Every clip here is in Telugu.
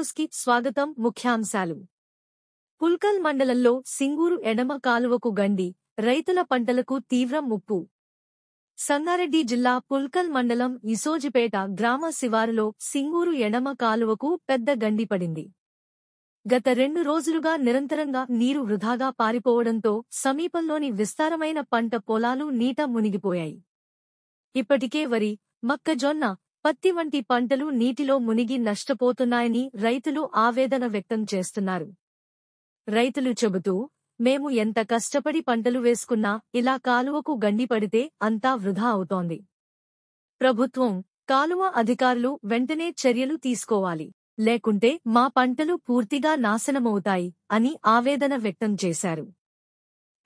న్యూస్కి స్వాగతం. ముఖ్యాంశాలు. పుల్కల్ మండలంలో సింగూరు ఎడమ కాలువకు గండి, రైతుల పంటలకు తీవ్ర ముప్పు. సంగారెడ్డి జిల్లా పుల్కల్ మండలం ఇసోజిపేట గ్రామ శివారులో సింగూరు ఎడమ కాలువకు పెద్ద గండి పడింది. గత 2 రోజులుగా నిరంతరంగా నీరు వృధాగా పారిపోవడంతో సమీపంలోని విస్తారమైన పంట పొలాలు నీట మునిగిపోయాయి. ఇప్పటికే వరి, మొక్కజొన్న, పత్తి వంటి పంటలు నీటిలో మునిగి నష్టపోతున్నాయని రైతులు ఆవేదన వ్యక్తం చేస్తున్నారు. రైతులు చెబుతూ, మేము ఎంత కష్టపడి పంటలు వేసుకున్నా ఇలా కాలువకు గండి పడితే అంతా వృధా అవుతోంది. ప్రభుత్వం, కాలువ అధికారులు వెంటనే చర్యలు తీసుకోవాలి. లేకుంటే మా పంటలు పూర్తిగా నాశనమవుతాయి అని ఆవేదన వ్యక్తం చేశారు.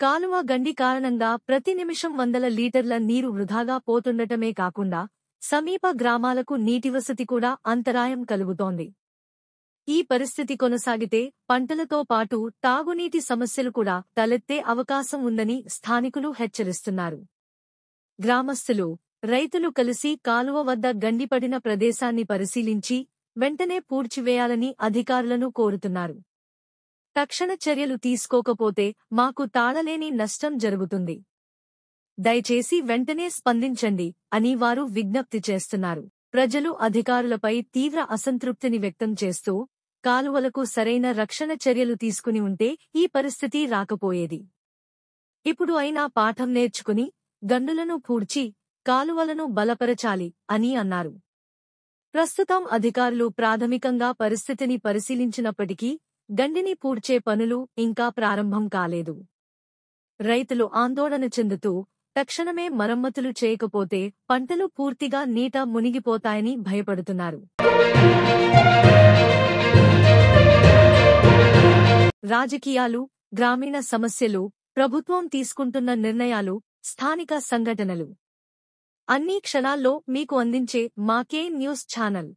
కాలువ గండి కారణంగా ప్రతి నిమిషం వందల లీటర్ల నీరు వృధాగా పోతుండటమే కాకుండా సమీప గ్రామాలకు నీటివసతి కూడా అంతరాయం కలుగుతోంది. ఈ పరిస్థితి కొనసాగితే పంటలతో పాటు తాగునీటి సమస్యలు కూడా తలెత్తే అవకాశం ఉందని స్థానికులు హెచ్చరిస్తున్నారు. గ్రామస్తులు, రైతులు కలిసి కాలువ వద్ద గండిపడిన ప్రదేశాన్ని పరిశీలించి వెంటనే పూడ్చివేయాలని అధికారులను కోరుతున్నారు. తక్షణ చర్యలు తీసుకోకపోతే మాకు తాళలేని నష్టం జరుగుతుంది. దయచేసి వెంటనే స్పందించండి అని వారు విజ్ఞప్తి చేస్తున్నారు. ప్రజలు అధికారులపై తీవ్ర అసంతృప్తిని వ్యక్తం చేస్తూ, కాలువలకు సరైన రక్షణ చర్యలు తీసుకుని ఉంటే ఈ పరిస్థితి రాకపోయేది. ఇప్పుడు అయినా పాఠం నేర్చుకుని గండులను పూడ్చి కాలువలను బలపరచాలి అని అన్నారు. ప్రస్తుతం అధికారులు ప్రాథమికంగా పరిస్థితిని పరిశీలించినప్పటికీ గండిని పూడ్చే పనులు ఇంకా ప్రారంభం కాలేదు. రైతులు ఆందోళన చెందుతూ, తక్షణమే మరమ్మతులు చేయకపోతే పంటలు పూర్తిగా నీట మునిగిపోతాయని భయపడుతున్నారు. రాజకీయాలు, గ్రామీణ సమస్యలు, ప్రభుత్వం తీసుకుంటున్న నిర్ణయాలు, స్థానిక సంఘటనలు అన్నీ క్షణాల్లో మీకు అందించే మా కే న్యూస్ ఛానల్.